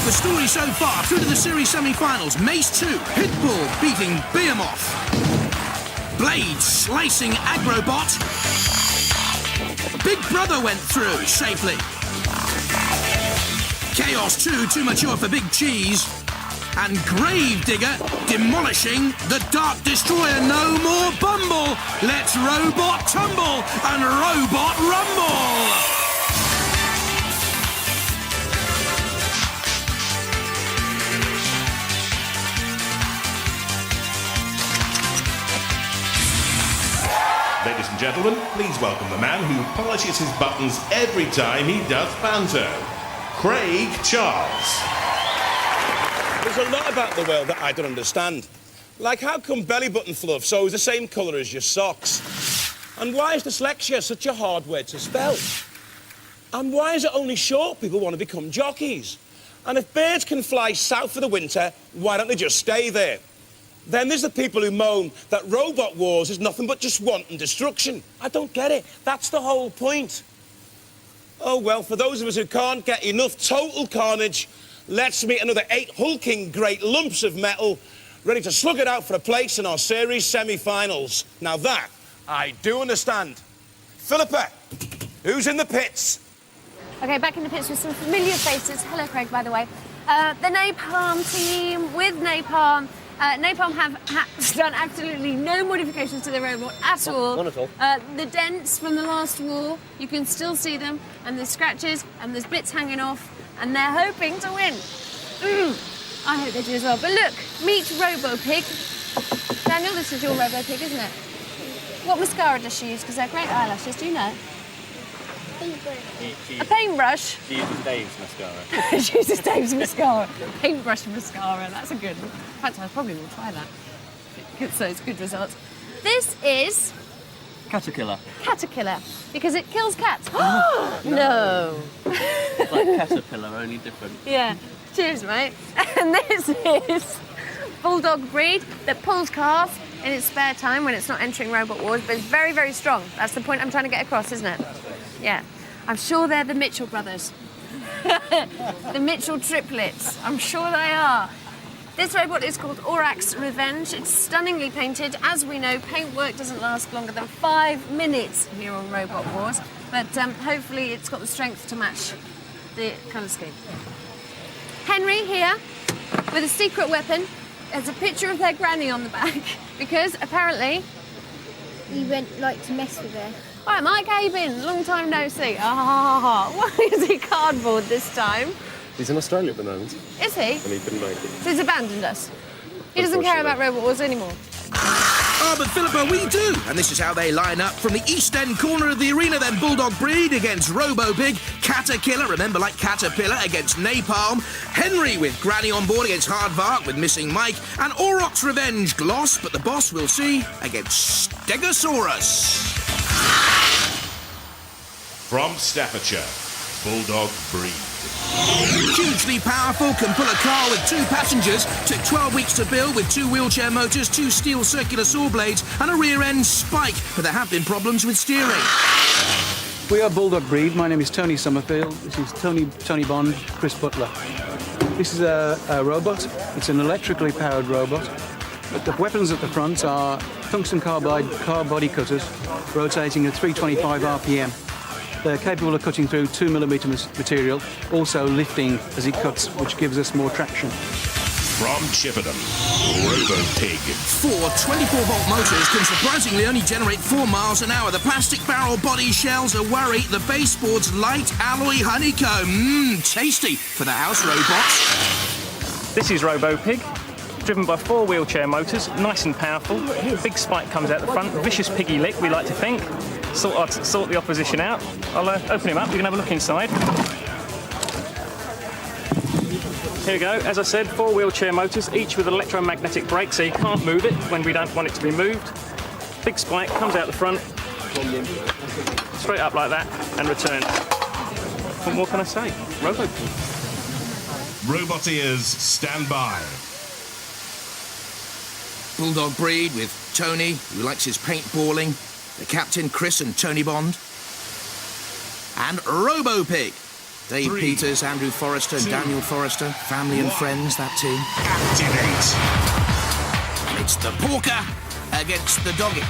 The story so far through to the series semi-finals. Mace 2, Pitbull beating Behemoth. Blade slicing Agrobot. Big Brother went through safely. Chaos 2, too mature for Big Cheese. And Gravedigger demolishing the Dark Destroyer. No more Bumble. Let's Robot tumble and Robot rumble. Ladies and gentlemen, please welcome the man who polishes his buttons every time he does banter, Craig Charles. There's a lot about the world that I don't understand. Like, how come belly button fluff so is the same colour as your socks? And why is dyslexia such a hard word to spell? And why is it only short people want to become jockeys? And if birds can fly south for the winter, why don't they just stay there? Then there's the people who moan that Robot Wars is nothing but just wanton destruction. I don't get it. That's the whole point. Oh, well, for those of us who can't get enough total carnage, let's meet another 8 hulking great lumps of metal ready to slug it out for a place in our series semi-finals. Now that, I do understand. Philippa, who's in the pits? OK, back in the pits with some familiar faces. Hello, Craig, by the way. The Napalm team with Napalm. Napalm have done absolutely no modifications to their robot at all. None at all. The dents from the last war, you can still see them, and there's scratches, and there's bits hanging off, and they're hoping to win. I hope they do as well. But look, meet RoboPig. Daniel, this is your RoboPig, isn't it? What mascara does she use? Because they're great eyelashes, do you know? A paintbrush? She uses Dave's mascara. She uses Dave's mascara. Paintbrush mascara, that's a good one. In fact, I probably will try that. So it's good results. This is... Caterpillar. Caterpillar, because it kills cats. No. It's like Caterpillar, only different. Yeah. Cheers, mate. And this is bulldog breed that pulls cars in its spare time when it's not entering Robot Wars, but it's very, very strong. That's the point I'm trying to get across, isn't it? Yeah. I'm sure they're the Mitchell brothers. The Mitchell triplets. I'm sure they are. This robot is called Aurak's Revenge. It's stunningly painted. As we know, paint work doesn't last longer than 5 minutes here on Robot Wars, but hopefully it's got the strength to match the colour scheme. Henry here, with a secret weapon. There's a picture of their granny on the back, because apparently... You went, like, to mess with her. All right, Mike Abin, long time no see. Why is he cardboard this time? He's in Australia at the moment. Is he? And he couldn't make it. So he's abandoned us. He doesn't care about Robot Wars anymore. Oh, but Philippa, we do. And this is how they line up. From the east end corner of the arena, then Bulldog Breed against RoboPig. Caterkiller, remember, like Caterpillar, against Napalm. Henry with Granny on board against Hardvark with Missing Mike. And Aurak's Revenge, Gloss, but the boss we'll see, against Steg-O-Saw-Us. From Staffordshire, Bulldog Breed. Hugely powerful, can pull a car with 2 passengers. Took 12 weeks to build with 2 wheelchair motors, 2 steel circular saw blades and a rear end spike. But there have been problems with steering. We are Bulldog Breed. My name is Tony Summerfield. This is Tony Bond, Chris Butler. This is a robot. It's an electrically powered robot. But the weapons at the front are tungsten carbide car body cutters rotating at 325 RPM. They're capable of cutting through 2mm material, also lifting as it cuts, which gives us more traction. From Chippenham, RoboPig. 4 24-volt motors can surprisingly only generate 4 miles an hour. The plastic barrel body shells a worry. The baseboard's light alloy honeycomb. Tasty for the house robots. This is RoboPig, driven by 4 wheelchair motors, nice and powerful. Big spike comes out the front, vicious piggy lick, we like to think. Sort the opposition out. I'll open him up, you can have a look inside. Here we go, as I said, 4 wheelchair motors, each with electromagnetic brakes, so you can't move it when we don't want it to be moved. Big spike comes out the front, straight up like that, and returns. What more can I say? RoboPig. Robot ears, stand by. Bulldog Breed with Tony, who likes his paintballing. The captain, Chris and Tony Bond. And RoboPig, Dave Peters, Andrew Forrester, and Daniel Forrester, family and friends, that team. Activate. And it's the porker against the doggy.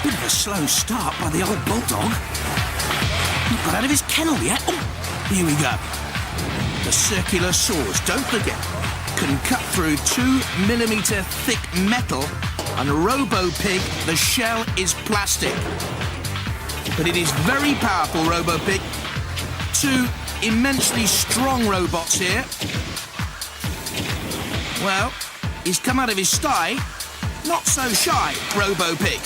Bit of a slow start by the old bulldog. Not got out of his kennel yet. Oh, here we go. The circular saws, don't forget, can cut through 2mm thick metal, and Robo-Pig, the shell is plastic. But it is very powerful, Robo-Pig. Two immensely strong robots here. Well, he's come out of his sty, not so shy, Robo-Pig.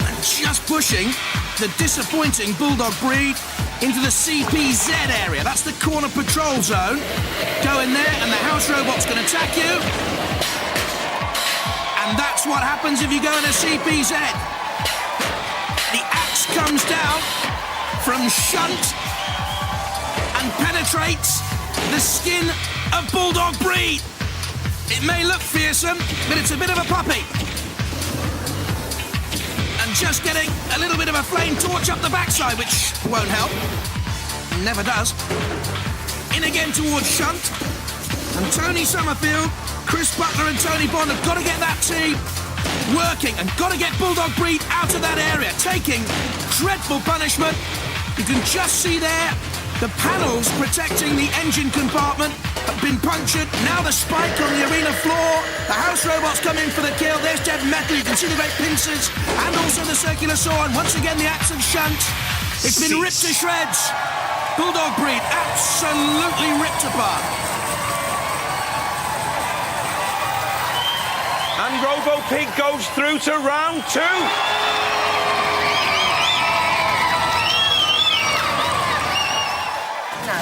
And just pushing the disappointing bulldog breed into the CPZ area. That's the corner patrol zone. Go in there and the house robot's going to attack you. And that's what happens if you go in a CPZ. The axe comes down from shunt and penetrates the skin of bulldog breed. It may look fearsome, but it's a bit of a puppy. And just getting a little bit of a flame torch up the backside, which won't help. Never does. In again towards shunt. And Tony Summerfield, Chris Butler and Tony Bond have got to get that team working and got to get bulldog breed out of that area, taking dreadful punishment. You can just see there the panels protecting the engine compartment have been punctured. Now the spike on the arena floor. The house robots come in for the kill. There's dead metal. You can see the great pincers and also the circular saw. And once again, the axe and shunt. It's been ripped to shreds. Bulldog breed absolutely ripped apart. And Robo-Pig goes through to round 2. No,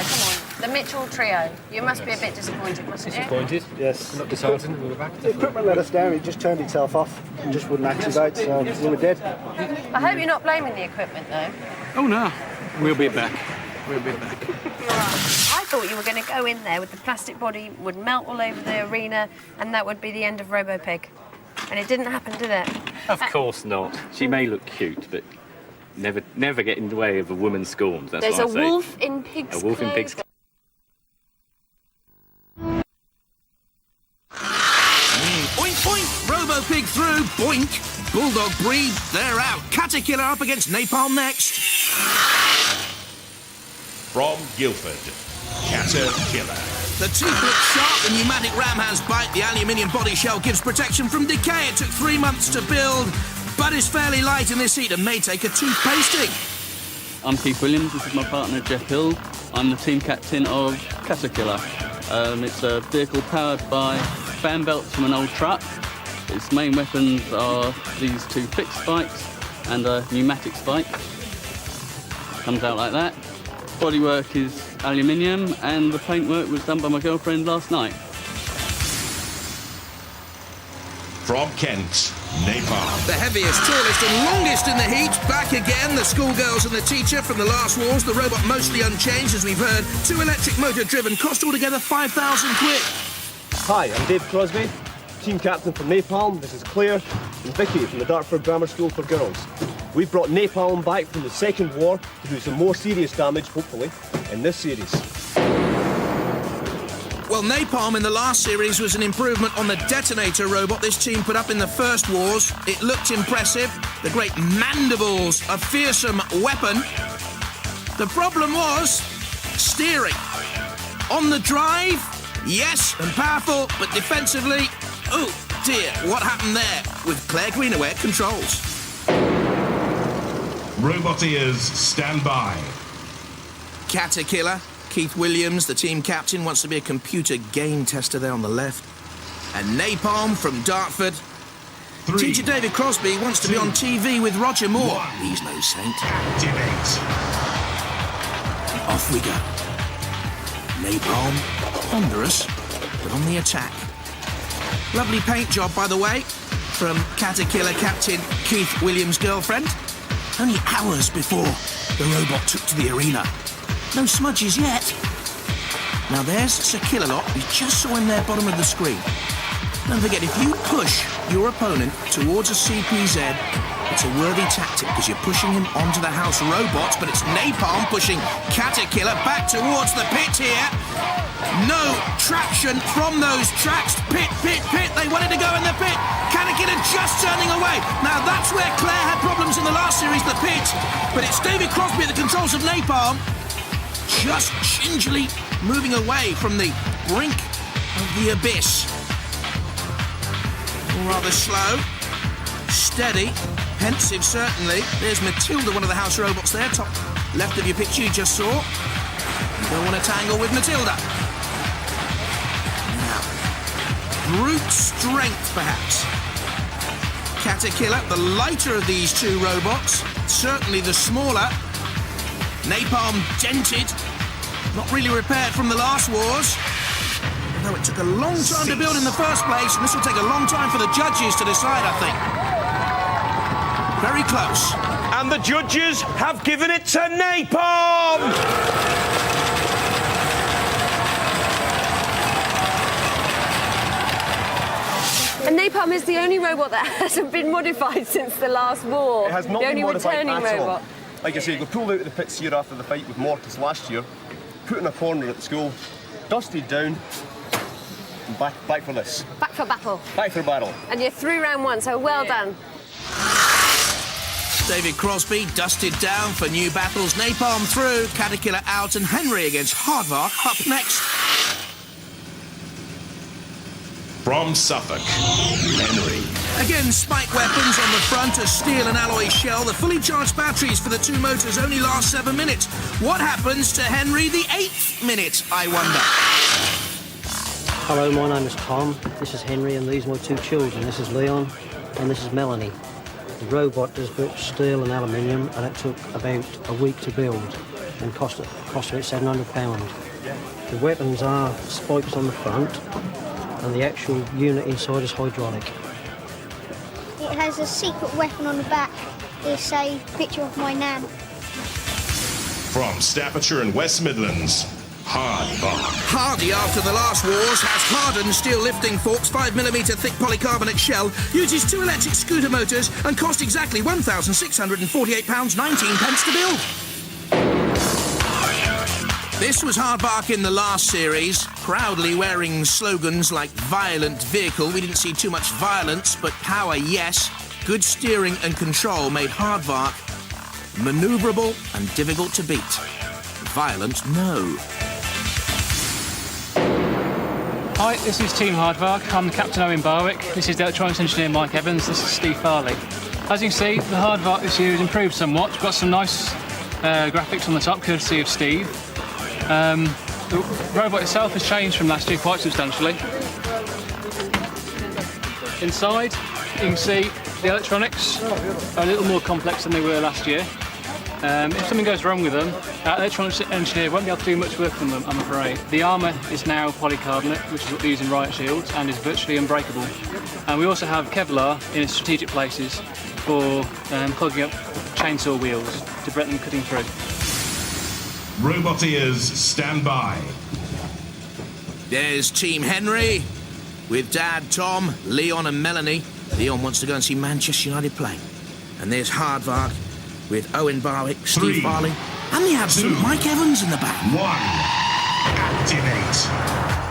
come on. The Mitchell trio. You must be a bit disappointed, mustn't you? Disappointed? Yes. Not disheartened. We were back. The equipment let us down. It just turned itself off and just wouldn't activate, so we were dead. I hope you're not blaming the equipment, though. Oh, no. We'll be back. We'll be back. I thought you were going to go in there with the plastic body, would melt all over the arena, and that would be the end of Robo-Pig. And it didn't happen, did it? Of course not. She may look cute, but never get in the way of a woman scorned. That's There's what I a say. wolf in pig's A wolf in clothes. pig's clothes. Boink, boink. Robo-Pig through. Boink. Bulldog breed, they're out. Caterkiller up against Napalm next. From Guildford, Caterkiller. The teeth look sharp, the pneumatic ram hands bite, the aluminium body shell gives protection from decay. It took 3 months to build, but is fairly light in this heat and may take a tooth pasting. I'm Keith Williams. This is my partner Jeff Hill. I'm the team captain of Caterkiller. It's a vehicle powered by fan belts from an old truck. Its main weapons are these 2 fixed spikes and a pneumatic spike. Comes out like that. Bodywork is aluminium, and the paintwork was done by my girlfriend last night. From Kent, Napalm. The heaviest, tallest and longest in the heat. Back again, the schoolgirls and the teacher from the last wars. The robot mostly unchanged, as we've heard. 2 electric motor driven, cost altogether 5,000 quid. Hi, I'm Dave Crosby, team captain for Napalm. This is Claire and Vicky from the Dartford Grammar School for Girls. We've brought Napalm back from the Second War to do some more serious damage, hopefully, in this series. Well, Napalm in the last series was an improvement on the detonator robot this team put up in the first wars. It looked impressive. The great mandibles, a fearsome weapon. The problem was steering. On the drive, yes, and powerful, but defensively, oh dear, what happened there with Claire Greenaway at controls? Robot ears, stand by. Caterkiller, Keith Williams, the team captain, wants to be a computer game tester there on the left. And Napalm from Dartford. 3, Teacher David Crosby wants to be on TV with Roger Moore. 1. He's no saint. Activate. Off we go. Napalm, ponderous, but on the attack. Lovely paint job, by the way, from Caterkiller captain Keith Williams' girlfriend. Only hours before the robot took to the arena. No smudges yet. Now there's Sir Killalot. We just saw him there, bottom of the screen. Don't forget, if you push your opponent towards a CPZ, It's a worthy tactic because you're pushing him onto the house robots, but it's Napalm pushing Caterkillar back towards the pit here. No traction from those tracks. Pit. They wanted to go in the pit. Caterkillar just turning away. Now that's where Claire had problems in the last series, the pit. But it's David Crosby at the controls of Napalm, just gingerly moving away from the brink of the abyss. Rather slow, steady, pensive certainly. There's Matilda, one of the house robots there, top left of your picture you just saw. You don't want to tangle with Matilda. Now, brute strength perhaps. Caterkillar, the lighter of these two robots, certainly the smaller. Napalm dented, not really repaired from the last wars. Although it took a long time to build in the first place, and this will take a long time for the judges to decide, I think. Very close. And the judges have given it to Napalm! And Napalm is the only robot that hasn't been modified since the last war. It has not the been only modified returning at all. robot. Like I say, we pulled out of the pits here after the fight with Mortis last year, put in a corner at the school, dusted down, and back for this. Back for battle. Back for battle. And you're through round one, so well done. David Crosby dusted down for new battles. Napalm through, Caterkillar out, and Henry against Hardvark up next. From Suffolk, Henry. Again, spike weapons on the front, a steel and alloy shell. The fully charged batteries for the two motors only last 7 minutes. What happens to Henry the 8th minute, I wonder? Hello, my name is Tom. This is Henry, and these are my two children. This is Leon, and this is Melanie. The robot is built steel and aluminium, and it took about a week to build and cost about £700. The weapons are spikes on the front, and the actual unit inside is hydraulic. It has a secret weapon on the back. It's a picture of my nan. From Staffordshire and West Midlands, Hardvark. Hardy, after the last wars, has hardened steel lifting forks, 5mm thick polycarbonate shell, uses two electric scooter motors, and cost exactly £1,648.19 to build. This was Hardvark in the last series, proudly wearing slogans like violent vehicle. We didn't see too much violence, but power, yes. Good steering and control made Hardvark manoeuvrable and difficult to beat. Violent, no. Hi, this is Team Hardvark. I'm the Captain Owen Barwick. This is the electronics engineer Mike Evans. This is Steve Farley. As you can see, the Hardvark this year has improved somewhat. We've got some nice graphics on the top, courtesy of Steve. The robot itself has changed from last year quite substantially. Inside, you can see the electronics are a little more complex than they were last year. If something goes wrong with them, our electronics engineer won't be able to do much work on them, I'm afraid. The armour is now polycarbonate, which is what they use in riot shields, and is virtually unbreakable. And we also have Kevlar in strategic places for clogging up chainsaw wheels to prevent them cutting through. Robot ears, stand by. There's Team Henry with Dad, Tom, Leon and Melanie. Leon wants to go and see Manchester United play. And there's Hardvark with Owen Barwick, Steve Farley, and the absolute Mike Evans in the back. 1. Activate.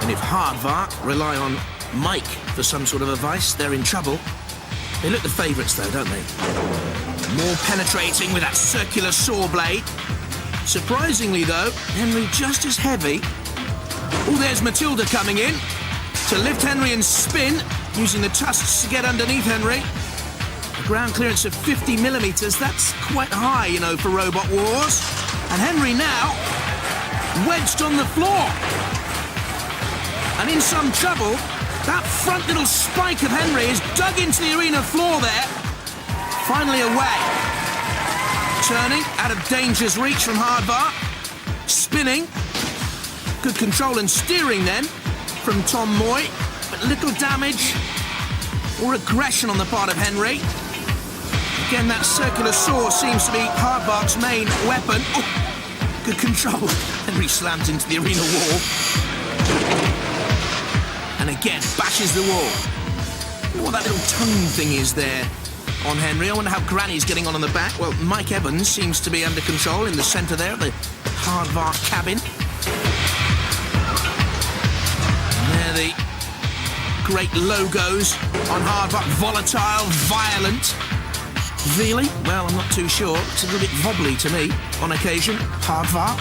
And if Hardvark rely on Mike for some sort of advice, they're in trouble. They look the favourites though, don't they? More penetrating with that circular saw blade. Surprisingly though, Henry just as heavy. Oh, there's Matilda coming in to lift Henry and spin, using the tusks to get underneath Henry. A ground clearance of 50mm, that's quite high, you know, for Robot Wars. And Henry now wedged on the floor. And in some trouble, that front little spike of Henry is dug into the arena floor there. Finally away. Turning, out of danger's reach from Hardvark. Spinning. Good control and steering then from Tom Moy. But little damage or aggression on the part of Henry. Again, that circular saw seems to be Hardvark's main weapon. Oh, good control. Henry slams into the arena wall. And again, bashes the wall. I don't know what that little tongue thing is there. on Henry. I wonder how Granny's getting on the back. Well, Mike Evans seems to be under control in the centre there, the hardbar cabin. And there the great logos on hardbar. Volatile, violent. Really? Well, I'm not too sure. It's a little bit wobbly to me on occasion. Hardvar.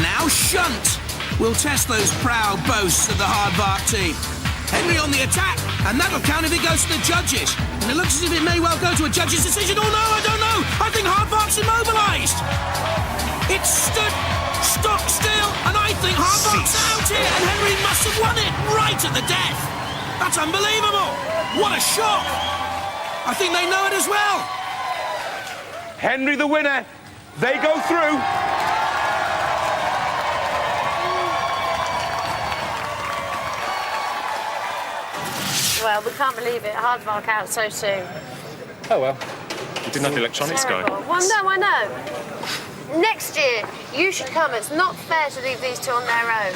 Now Shunt will test those proud boasts of the Hardvark team. Henry on the attack, and that'll count if it goes to the judges. And it looks as if it may well go to a judge's decision. Oh no, I don't know. I think Hardvark's immobilised. It's stood stock still, and I think Hardvark's out here, and Henry must have won it right at the death. That's unbelievable. What a shock. I think they know it as well. Henry the winner. They go through. Well, we can't believe it. Hardvark out so soon. Oh, well. We didn't have the electronics guy. Well, no, I know. Next year, you should come. It's not fair to leave these two on their own.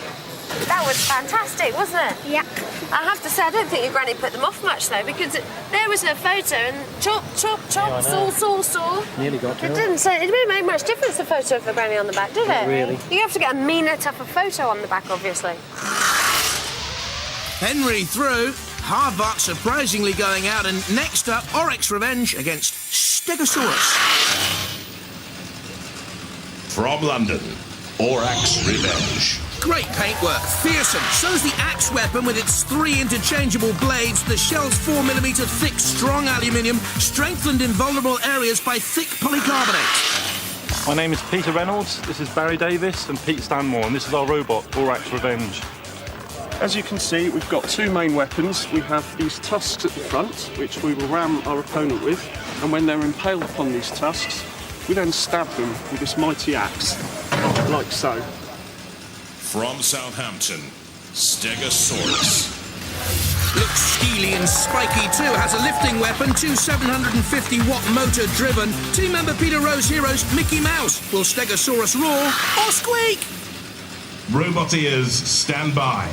That was fantastic, wasn't it? Yeah. I have to say, I don't think your granny put them off much, though, because there was her photo and chop, chop, chop, saw. Nearly got to It it. didn't say, it didn't make much difference, the photo of the granny on the back, did it? Not really. You have to get a meaner, tougher photo on the back, obviously. Henry through. Hardvark surprisingly going out, and next up, Oryx Revenge against Steg-O-Saw-Us. From London, Oryx Revenge. Great paintwork, fearsome. So's the axe weapon with its 3 interchangeable blades. The shell's 4mm thick, strong aluminium, strengthened in vulnerable areas by thick polycarbonate. My name is Peter Reynolds, this is Barry Davis and Pete Stanmore, and this is our robot, Oryx Revenge. As you can see, we've got 2 main weapons. We have these tusks at the front, which we will ram our opponent with, and when they're impaled upon these tusks, we then stab them with this mighty axe, like so. From Southampton, Steg-O-Saw-Us. Looks steely and spiky too. Has a lifting weapon, 2 750-watt motor driven. Team member Peter Rowe's heroes, Mickey Mouse. Will Steg-O-Saw-Us roar or squeak? Robot ears, stand by.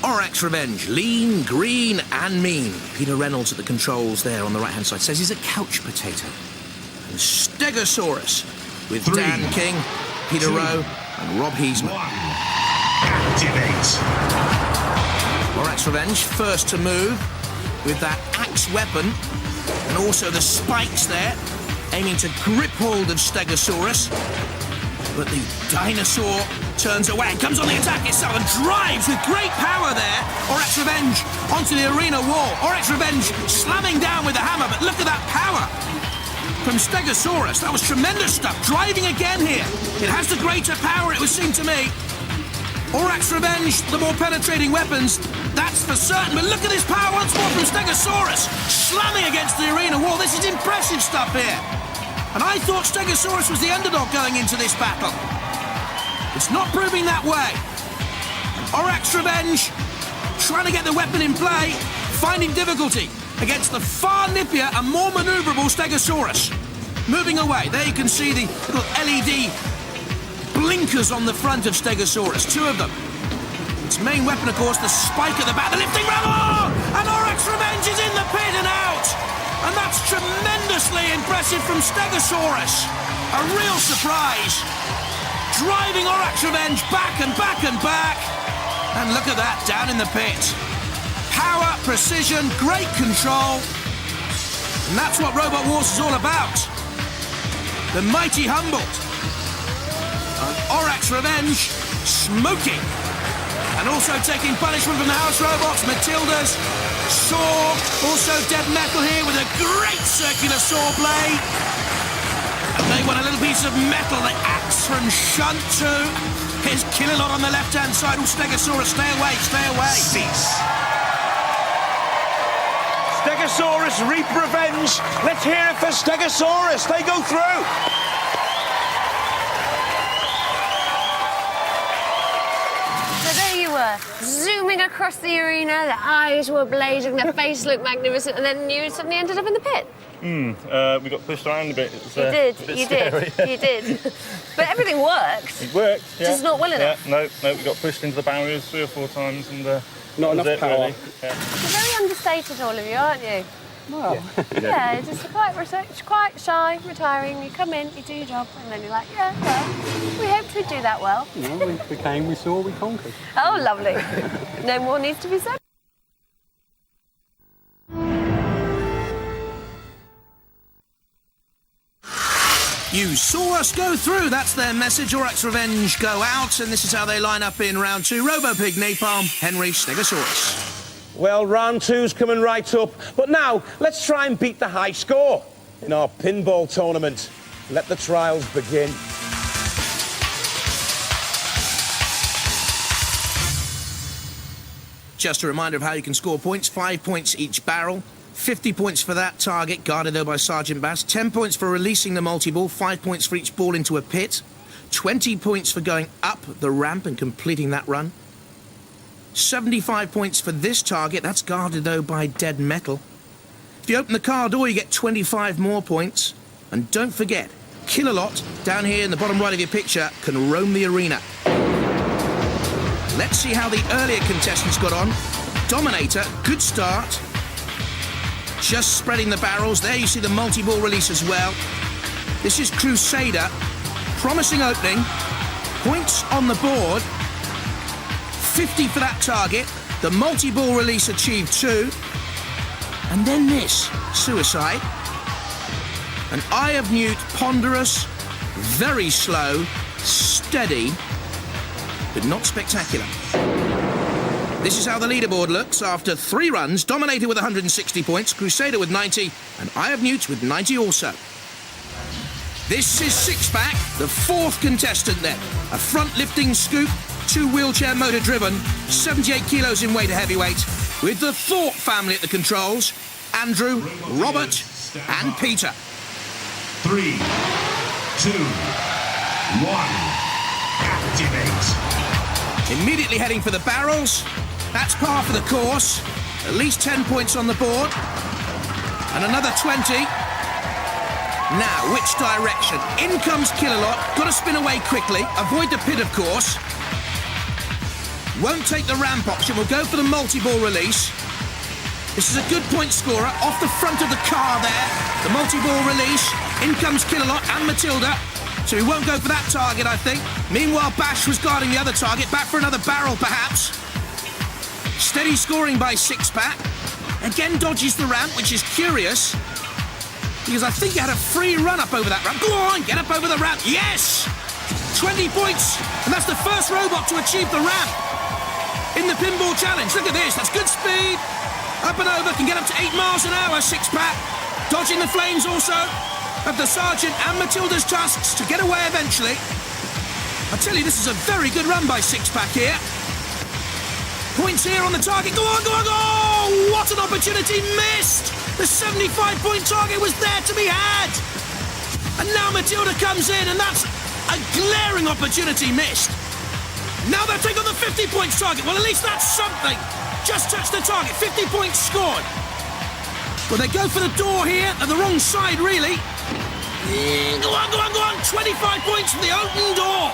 Oryx Revenge, lean, green and mean. Peter Reynolds at the controls there on the right-hand side says he's a couch potato. And Steg-O-Saw-Us with 3, Dan King, Peter 2, Rowe and Rob Heasman. 1. Activate. Oryx Revenge first to move with that axe weapon and also the spikes there, aiming to grip hold of Steg-O-Saw-Us. But the dinosaur turns away and comes on the attack itself and drives with great power there. Oryx Revenge onto the arena wall. Oryx Revenge slamming down with the hammer, but look at that power from Steg-O-Saw-Us. That was tremendous stuff. Driving again here. It has the greater power, it would seem to me. Oryx Revenge, the more penetrating weapons, that's for certain. But look at this power once more from Steg-O-Saw-Us. Slamming against the arena wall. This is impressive stuff here. And I thought Steg-O-Saw-Us was the underdog going into this battle. It's not proving that way. Oryx Revenge trying to get the weapon in play, finding difficulty against the far nippier and more manoeuvrable Steg-O-Saw-Us. Moving away, there you can see the little LED blinkers on the front of Steg-O-Saw-Us, 2 of them. Its main weapon, of course, the spike at the back, the lifting ram. Oh! And Oryx Revenge is in the pit and out. And that's tremendously impressive from Steg-O-Saw-Us. A real surprise. Driving Oryx Revenge back and back and back. And look at that, down in the pit. Power, precision, great control. And that's what Robot Wars is all about. The mighty humbled. And Oryx Revenge smoking. And also taking punishment from the house robots, Matilda's saw, also Dead Metal here with a great circular saw blade. And they want a little piece of metal, the axe from Shunt too. Here's Killalot on the left-hand side. Oh, Steg-O-Saw-Us, stay away, stay away. Cease. Steg-O-Saw-Us reap revenge. Let's hear it for Steg-O-Saw-Us. They go through. Zooming across the arena, the eyes were blazing, the face looked magnificent, and then you suddenly ended up in the pit. We got pushed around a bit. It was, you did. But everything worked. It worked, yeah. Just not well enough. Yeah, no, we got pushed into the barriers 3 or 4 times and not enough power. Really. Yeah. You're very understated, all of you, aren't you? Well, yeah, just quite shy, retiring. You come in, you do your job, and then you're like, yeah, well, we hoped we'd do that well. No, we came, we saw, we conquered. Oh, lovely. No more needs to be said. You saw us go through, that's their message. Aurak's Revenge go out, and this is how they line up in round 2. Robo-Pig, Napalm, Henry, Steg-O-Saw-Us. Well, round 2's coming right up. But now, let's try and beat the high score in our pinball tournament. Let the trials begin. Just a reminder of how you can score points. 5 points each barrel. 50 points for that target, guarded though by Sergeant Bass. 10 points for releasing the multi-ball. 5 points for each ball into a pit. 20 points for going up the ramp and completing that run. 75 points for this target. That's guarded though by dead metal. If you open the car door, you get 25 more points. And don't forget, Kill-A-Lot, down here in the bottom right of your picture, can roam the arena. Let's see how the earlier contestants got on. Dominator, good start. Just spreading the barrels. There you see the multi-ball release as well. This is Crusader. Promising opening. Points on the board. 50 for that target. The multi-ball release achieved 2. And then this, Suicide. An Eye of Newt, ponderous, very slow, steady, but not spectacular. This is how the leaderboard looks after 3 runs. Dominator with 160 points, Crusader with 90, and Eye of Newt with 90 also. This is Six-Pack, the 4th contestant then. A front-lifting scoop, 2 wheelchair motor-driven, 78 kilos in weight a heavyweight, with the Thought family at the controls, Andrew, Robert, and Peter. 3, 2, 1, activate. Immediately heading for the barrels. That's par for the course. At least 10 points on the board. And another 20. Now, which direction? In comes Kill-A-Lot. Got to spin away quickly. Avoid the pit, of course. Won't take the ramp option. We'll go for the multi-ball release. This is a good point scorer. Off the front of the car there. The multi-ball release. In comes Kill-A-Lot and Matilda. So he won't go for that target, I think. Meanwhile, Bash was guarding the other target. Back for another barrel, perhaps. Steady scoring by Six-Pack. Again dodges the ramp, which is curious. Because I think he had a free run up over that ramp. Go on, get up over the ramp. Yes! 20 points. And that's the first robot to achieve the ramp in the Pinball Challenge. Look at this. That's good speed. Up and over. Can get up to 8 miles an hour, Six-Pack. Dodging the flames also of the Sergeant and Matilda's tusks to get away eventually. I tell you, this is a very good run by Six-Pack here. Points here on the target. Go on, go on, go on! What an opportunity missed! The 75-point target was there to be had. And now Matilda comes in, and that's a glaring opportunity missed. Now they'll take on the 50 points target. Well, at least that's something. Just touched the target. 50 points scored. Well, they go for the door here, at the wrong side, really. Go on, go on, go on. 25 points from the open door.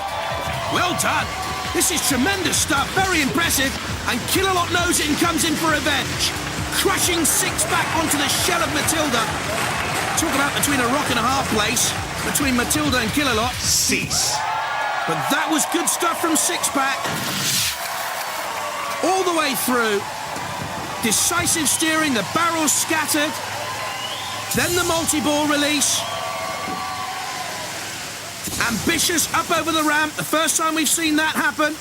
Well done. This is tremendous stuff. Very impressive. And Kill-A-Lot knows it and comes in for revenge. Crushing Six-Pack onto the shell of Matilda. Talk about between a rock and a hard place. Between Matilda and Kill-A-Lot. Cease. But that was good stuff from Six-Pack. All the way through. Decisive steering, the barrels scattered. Then the multi-ball release. Ambitious up over the ramp. The first time we've seen that happen.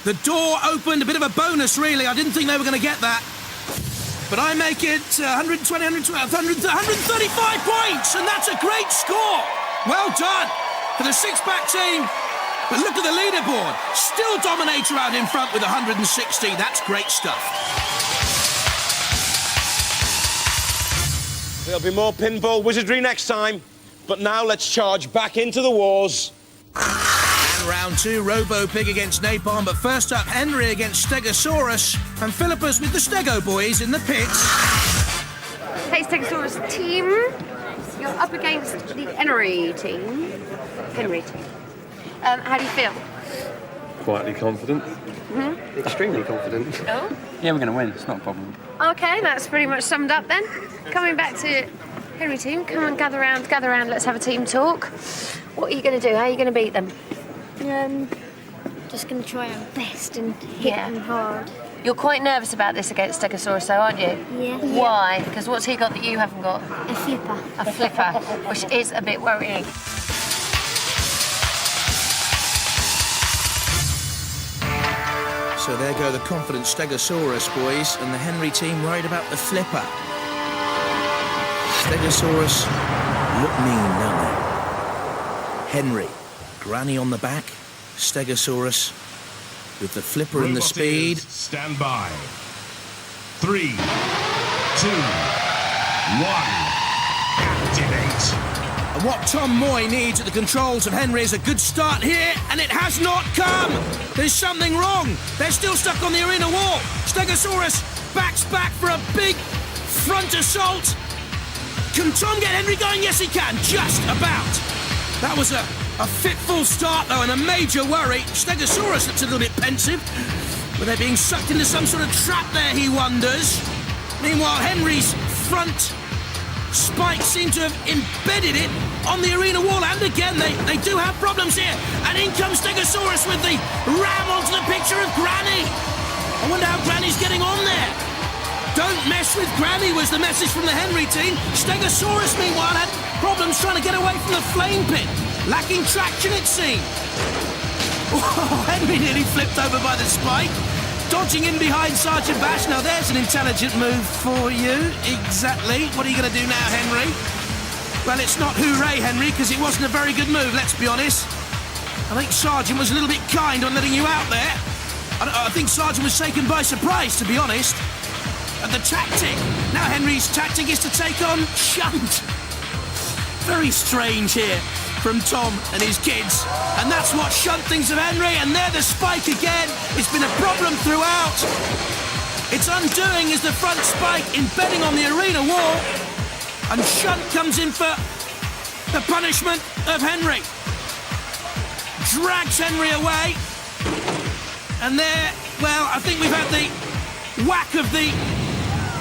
The door opened, a bit of a bonus, really. I didn't think they were going to get that. But I make it 120, 135 points, and that's a great score. Well done for the Six-Pack team. But look at the leaderboard. Still Dominator out in front with 160. That's great stuff. There'll be more pinball wizardry next time. But now let's charge back into the wars. And round 2, Robo-Pig against Napalm. But first up, Henry against Steg-O-Saw-Us. And Philippus with the Steg-O boys in the pits. Hey, Steg-O-Saw-Us team. You're up against the Henry team. How do you feel? quietly confident. Extremely confident. Oh. Yeah, we're going to win. It's not a problem. Okay, that's pretty much summed up then. Coming back to Henry team, come on, gather round, let's have a team talk. What are you going to do? How are you going to beat them? Just going to try our best and hit them hard. You're quite nervous about this against Steg-O-Saw-Us, though, aren't you? Yeah. Why? Because what's he got that you haven't got? A flipper. A flipper, which is a bit worrying. So there go the confident Steg-O-Saw-Us boys, and the Henry team worried about the flipper. Steg-O-Saw-Us look mean, don't they? Henry, Granny on the back, Steg-O-Saw-Us with the flipper and the speed. Stand by. 3, 2, 1. Activate. And what Tom Moy needs at the controls of Henry is a good start here, and it has not come. There's something wrong. They're still stuck on the arena wall. Steg-O-Saw-Us backs back for a big front assault. Can Tom get Henry going? Yes, he can, just about. That was a fitful start, though, and a major worry. Steg-O-Saw-Us looks a little bit pensive. Were they being sucked into some sort of trap there, he wonders. Meanwhile, Henry's front spike seem to have embedded it on the arena wall, and again, they do have problems here. And in comes Steg-O-Saw-Us with the ram onto the picture of Granny. I wonder how Granny's getting on there. Don't mess with Granny was the message from the Henry team. Steg-O-Saw-Us, meanwhile, had problems trying to get away from the flame pit. Lacking traction, it seemed. Oh, Henry nearly flipped over by the spike. Dodging in behind Sergeant Bash. Now there's an intelligent move for you. Exactly. What are you going to do now, Henry? Well, it's not hooray, Henry, because it wasn't a very good move, let's be honest. I think Sergeant was a little bit kind on letting you out there. I think Sergeant was taken by surprise, to be honest. And the tactic. Now Henry's tactic is to take on Shunt. Very strange here from Tom and his kids. And that's what Shunt thinks of Henry, and there the spike again. It's been a problem throughout. Its undoing is the front spike embedding on the arena wall, and Shunt comes in for the punishment of Henry. Drags Henry away, and there, well, I think we've had the whack of the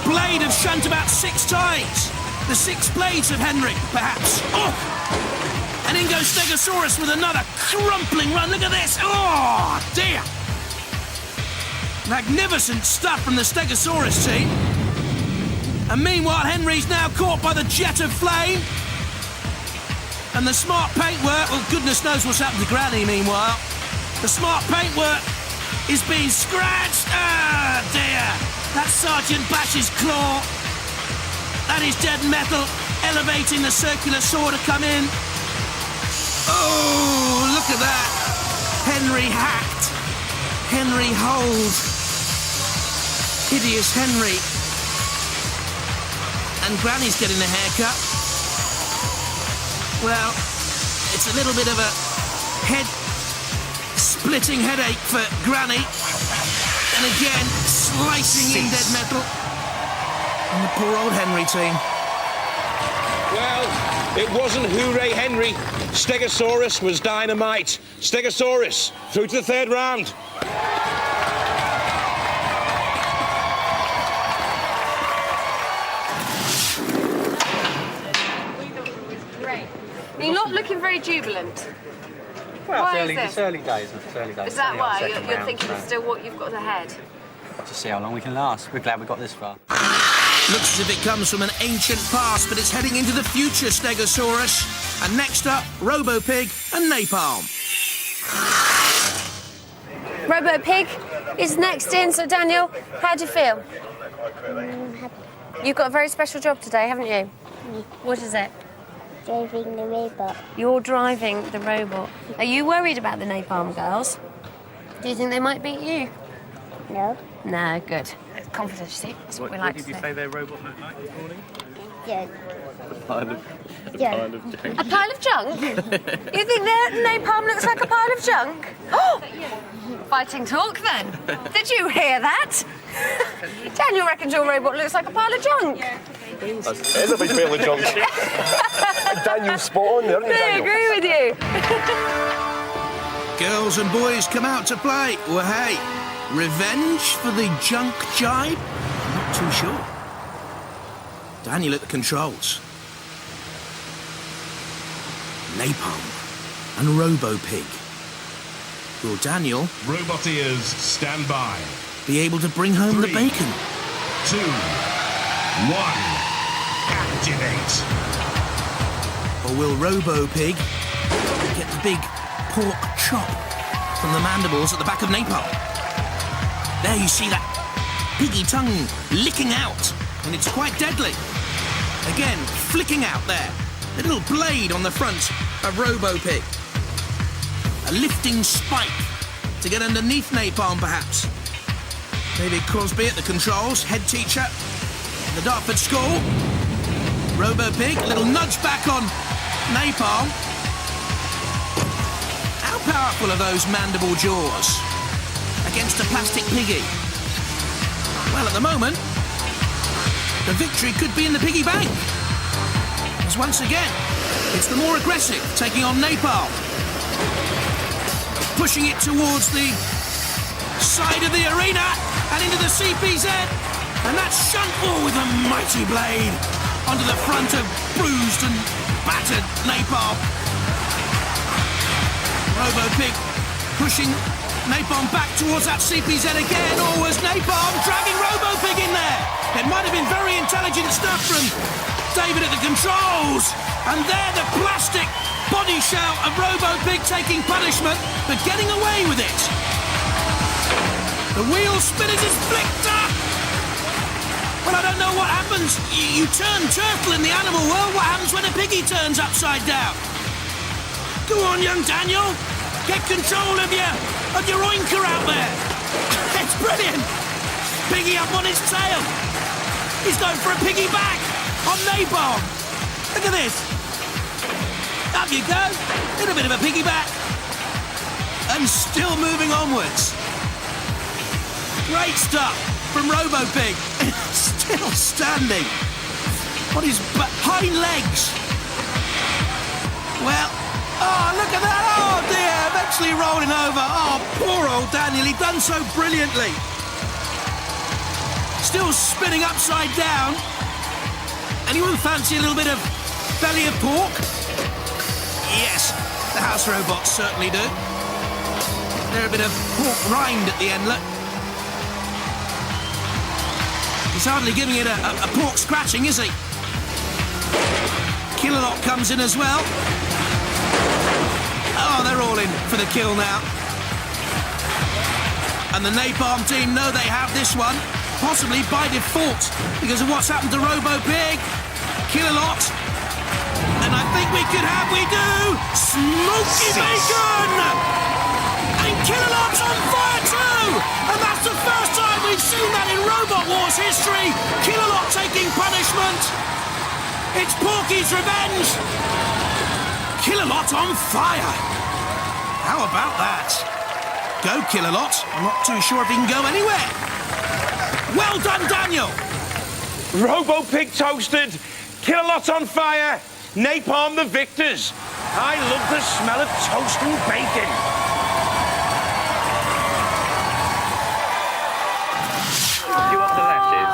blade of Shunt about 6 times. The 6 blades of Henry, perhaps. Oh! And in goes Steg-O-Saw-Us with another crumpling run. Look at this. Oh, dear. Magnificent stuff from the Steg-O-Saw-Us team. And meanwhile, Henry's now caught by the jet of flame. And the smart paintwork, well, goodness knows what's happened to Granny, meanwhile. The smart paintwork is being scratched. Ah, dear. That's Sergeant Bash's claw. That is dead metal, elevating the circular saw to come in. Oh, look at that. Henry hacked. Henry hold. Hideous Henry. And Granny's getting a haircut. Well, it's a little bit of a head-splitting headache for Granny. And again, slicing in dead metal. And the poor old Henry team. Well, it wasn't hooray Henry. Steg-O-Saw-Us was dynamite. Steg-O-Saw-Us through to the 3rd round. You're not looking very jubilant. Well, Why is it's this? early days. It's early days. Is that Only our why? second You're round, thinking so still what you've got ahead? to see how long we can last. We're glad we got this far. Looks as if it comes from an ancient past, but it's heading into the future, Steg-O-Saw-Us. And next up, Robo-Pig and Napalm. Robo-Pig is next in, so Daniel, how do you feel? Happy. You've got a very special job today, haven't you? What is it? Driving the robot. You're driving the robot. Are you worried about the Napalm girls? Do you think they might beat you? No. No, good. Confidence, see? That's what we like to see. their robot looked like this morning? Yeah. A pile of junk. A pile of junk? You think their Napalm looks like a pile of junk? Oh! Fighting talk, then. Did you hear that? Daniel reckons your robot looks like a pile of junk. It is a big pile of junk. Daniel's spot on there, isn't he, I Daniel? agree with you. Girls and boys come out to play. Well, hey, revenge for the junk jibe? I'm not too sure. Daniel at the controls. Napalm and Robo-Pig. Will Daniel Robot ears, stand by. be able to bring home the 3, bacon? 2, 1, activate. Or will Robo-Pig get the big pork chop from the mandibles at the back of Napalm? There you see that piggy tongue licking out, and it's quite deadly. Again, flicking out there. A little blade on the front of Robo-Pig. A lifting spike to get underneath Napalm, perhaps. David Crosby at the controls, head teacher in the Dartford school. Robo-Pig, a little nudge back on Napalm. How powerful are those mandible jaws against a plastic piggy? Well, at the moment, the victory could be in the piggy bank. As once again, it's the more aggressive, taking on Napalm. Pushing it towards the side of the arena and into the CPZ. And that's shunt ball with a mighty blade onto the front of bruised and battered Napalm. Robo-Pig pushing Napalm back towards that CPZ again, or was Napalm dragging Robo-Pig in there? It might have been very intelligent stuff from David at the controls. And there the plastic body shell of Robo-Pig taking punishment, but getting away with it. The wheel spinners is flicked up. Well, I don't know what happens. You turn turtle in the animal world. What happens when a piggy turns upside down? Go on, young Daniel. Get control of your oinker out there. It's brilliant. Piggy up on his tail. He's going for a piggy back on Napalm. Look at this. Up you go. Little bit of a piggyback. And still moving onwards. Great stuff from Robo-Pig. Still standing on his hind legs. Well, oh, look at that. Oh, dear. Eventually rolling over. Oh, poor old Daniel. He'd done so brilliantly. Still spinning upside down. Anyone fancy a little bit of belly of pork? Yes, the house robots certainly do. They're a bit of pork rind at the end, look. He's hardly giving it a pork scratching, is he? Killalot comes in as well. Oh, they're all in for the kill now. And the Napalm team know they have this one, possibly by default, because of what's happened to Robo-Pig. Killalot. And I think we do! Smoky bacon! And Killalot's on fire too! And that's the first time we've seen that in Robot Wars history! Killalot taking punishment! It's Porky's revenge! Killalot on fire! How about that? Go, Killalot. I'm not too sure if he can go anywhere. Well done, Daniel! Robo-Pig toasted, Killalot on fire, Napalm the victors. I love the smell of toast and bacon. Do you want the lashes?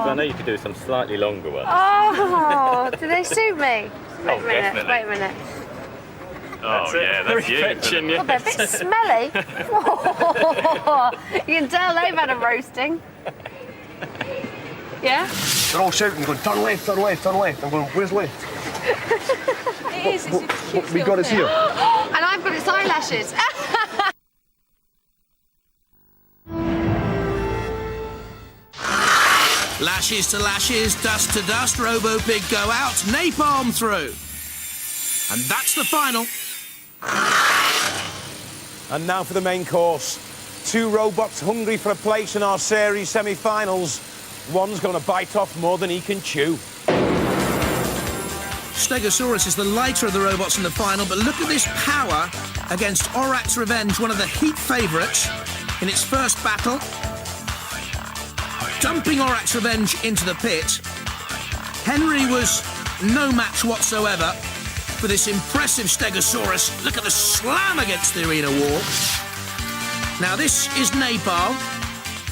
So I know you could do some slightly longer ones. Oh, do they suit me? Oh, definitely. Wait a minute. Oh, yeah, that's you. Oh, they're a bit smelly. You can tell they've had a roasting. Yeah? They're all shouting, going, turn left, turn left, turn left. I'm going, where's left? It is, it's a cute We got us here. And I've got its eyelashes. Lashes to lashes, dust to dust, Robo-Pig go out, Napalm through. And that's the final. And now for the main course. Two robots hungry for a place in our series semi-finals. One's going to bite off more than he can chew. Steg-O-Saw-Us is the lighter of the robots in the final, but look at this power against Aurak's Revenge, one of the heat favourites in its first battle. Dumping Aurak's Revenge into the pit. Henry was no match whatsoever. for this impressive Steg-O-Saw-Us. Look at the slam against the arena wall. Now this is Napalm.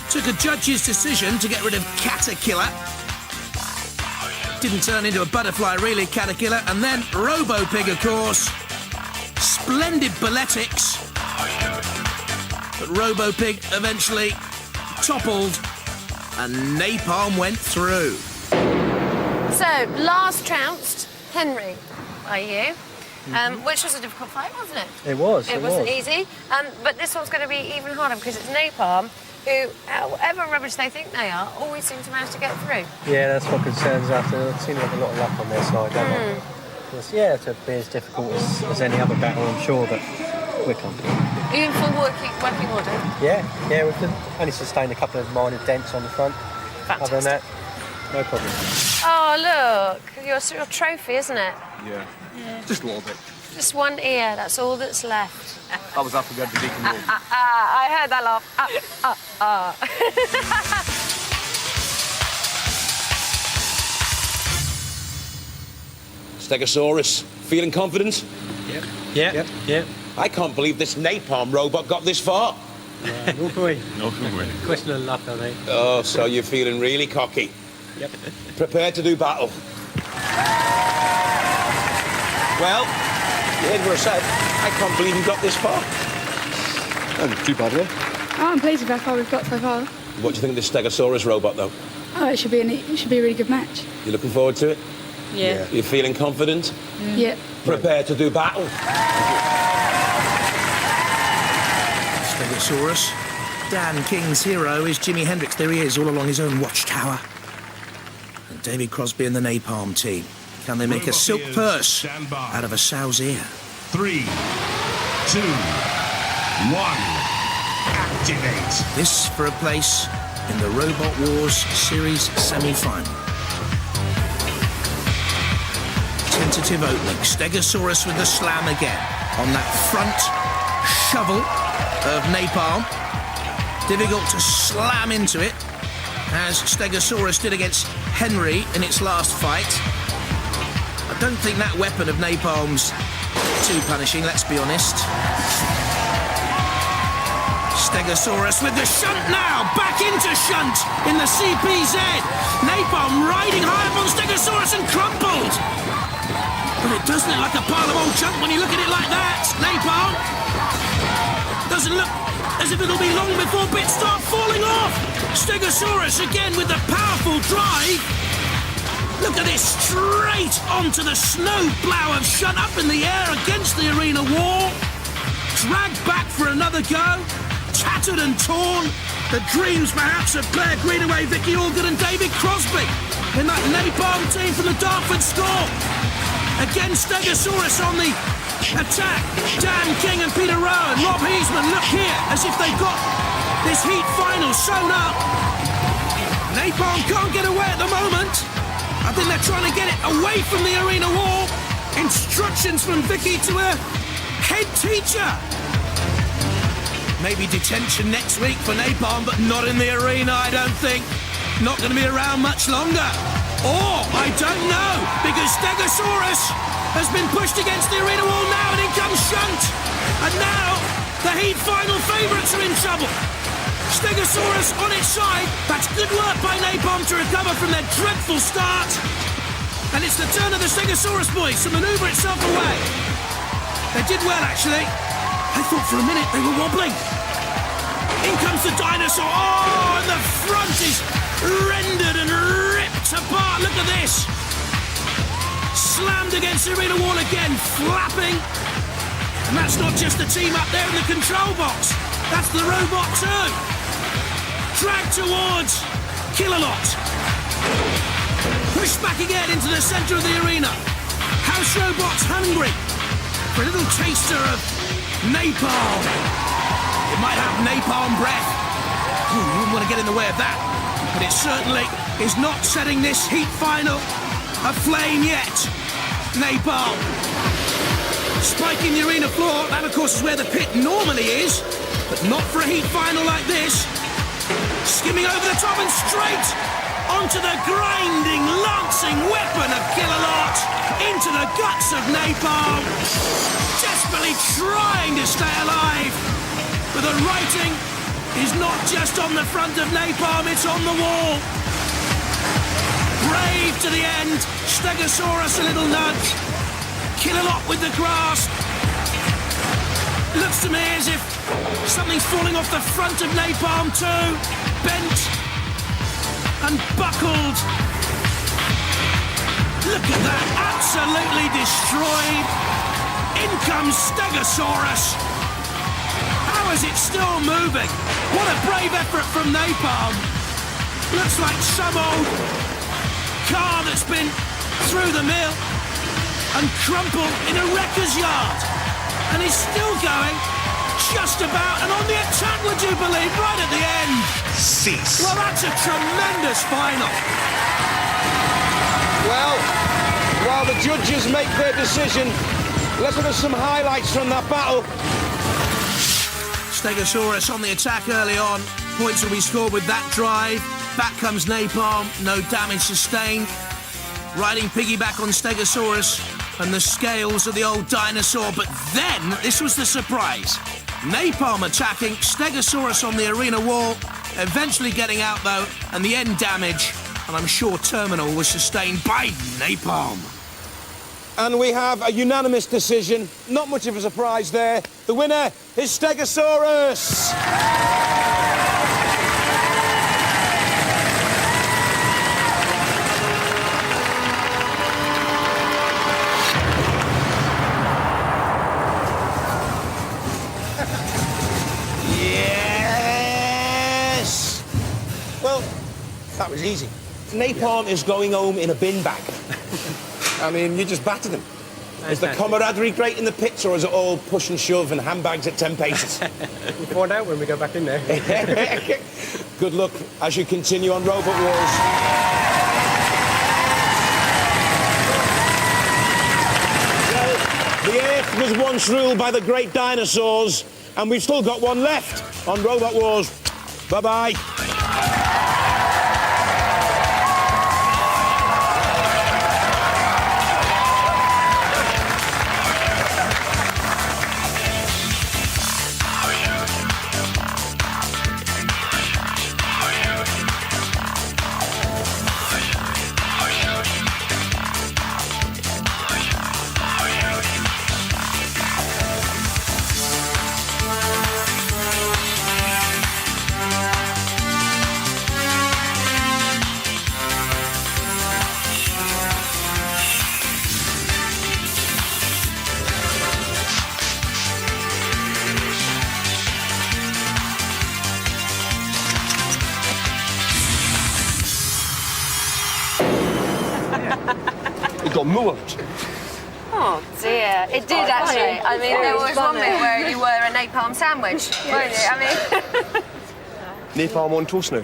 Took a judge's decision to get rid of Caterkiller. Didn't turn into a butterfly really, Caterkiller. And then Robo-Pig, of course. Splendid balletics. But Robo-Pig eventually toppled and Napalm went through. So, last trounced, Henry, by you. Which was a difficult fight, wasn't it? It was. It wasn't easy. But this one's going to be even harder because it's Napalm, who, however rubbish they think they are, always seem to manage to get through. Yeah, that's what concerns us. They seem to have a lot of luck on their side, don't they? Yeah, to be as difficult as any other battle, I'm sure, but we're confident. Are you in full working order? Yeah, we've only sustained a couple of minor dents on the front. Fantastic. Other than that, no problem. Oh, look, your trophy, isn't it? Yeah. Just a little bit. Just one ear, that's all that's left. I was after we had the Deacon Wall. I heard that laugh. Steg-O-Saw-Us, feeling confident? Yep. I can't believe this Napalm robot got this far. Nor can we. No, can we? Question of luck, I think. Oh, so you're feeling really cocky. Yep. Prepared to do battle. Well, you heard what I said. I can't believe you got this far. Not too bad, yeah? Oh, I'm pleased with how far we've got so far. What do you think of this Steg-O-Saw-Us robot, though? Oh, it should be a really good match. You looking forward to it? Yeah. You feeling confident? Yeah. Prepared to do battle. Steg-O-Saw-Us. Dan King's hero is Jimi Hendrix. There he is, all along his own watchtower. And David Crosby and the Napalm team. Can they make a silk purse out of a sow's ear? 3, 2, 1. Activate. This for a place in the Robot Wars Series semi-final. Tentative opening. Steg-O-Saw-Us with the slam again on that front shovel of Napalm. Difficult to slam into it, as Steg-O-Saw-Us did against Henry in its last fight. I don't think that weapon of Napalm's too punishing, let's be honest. Steg-O-Saw-Us with the shunt now, back into shunt in the CPZ. Napalm riding high up on Steg-O-Saw-Us and crumpled. But it does look like a pile of old junk when you look at it like that. Napalm doesn't look as if it'll be long before bits start falling off. Steg-O-Saw-Us again with the powerful drive. Look at this, straight onto the snow plough of shunt up in the air against the arena wall. Dragged back for another go. Tattered and torn. The dreams, perhaps, of Claire Greenaway, Vicky Allgood and David Crosby in that Napalm team from the Dartford Score. Again, Steg-O-Saw-Us on the attack. Dan King and Peter Rowan, Rob Heisman, look here, as if they've got this heat final sewn up. Napalm can't get away at the moment. I think they're trying to get it away from the arena wall. Instructions from Vicky to her head teacher. Maybe detention next week for Napalm, but not in the arena, I don't think. Not going to be around much longer. Or, I don't know, because Steg-O-Saw-Us has been pushed against the arena wall now, and in comes Shunt. And now, the heat final favourites are in trouble. Steg-O-Saw-Us on its side. That's good work by Napalm to recover from their dreadful start. And it's the turn of the Steg-O-Saw-Us boys to manoeuvre itself away. They did well, actually. I thought for a minute they were wobbling. In comes the dinosaur. Oh, and the front is rendered and ripped apart. Look at this. Slammed against the arena wall again, flapping. And that's not just the team up there in the control box. That's the robot too. Dragged towards Killalot. Pushed back again into the centre of the arena. House Robot's hungry for a little taster of napalm. It might have napalm breath. Ooh, you wouldn't want to get in the way of that. But it certainly is not setting this heat final aflame yet. Napalm. Spiking the arena floor. That, of course, is where the pit normally is. But not for a heat final like this. Skimming over the top and straight on onto the grinding, lancing weapon of Kill-A-Lot, into the guts of Napalm, desperately trying to stay alive. But the writing is not just on the front of Napalm, it's on the wall. Brave to the end, Steg-O-Saw-Us a little nudge. Kill-A-Lot with the grasp. Looks to me as if something's falling off the front of Napalm too. Bent and buckled. Look at that, absolutely destroyed. In comes Steg-O-Saw-Us. How is it still moving? What a brave effort from Napalm. Looks like some old car that's been through the mill and crumpled in a wrecker's yard. And he's still going, just about, and on the attack, would you believe, right at the end. Cease. Well, that's a tremendous final. Well, while the judges make their decision, let's look at some highlights from that battle. Steg-O-Saw-Us on the attack early on. Points will be scored with that drive. Back comes Napalm, no damage sustained. Riding piggyback on Steg-O-Saw-Us and the scales of the old dinosaur. But then, this was the surprise. Napalm attacking, Steg-O-Saw-Us on the arena wall, eventually getting out though, and the end damage, and I'm sure terminal, was sustained by Napalm. And we have a unanimous decision. Not much of a surprise there. The winner is Steg-O-Saw-Us. Yes! Well, that was easy. Napalm is going home in a bin bag. I mean, you just battered them. Is the camaraderie great in the pits, or is it all push and shove and handbags at 10 paces? We'll find out when we go back in there. Good luck as you continue on Robot Wars. Well, the Earth was once ruled by the great dinosaurs, and we've still got one left on Robot Wars. Bye-bye. It got moored. Oh dear, it did actually. I mean, there was one bit where you were a napalm sandwich, weren't you? I mean... Napalm on toast now.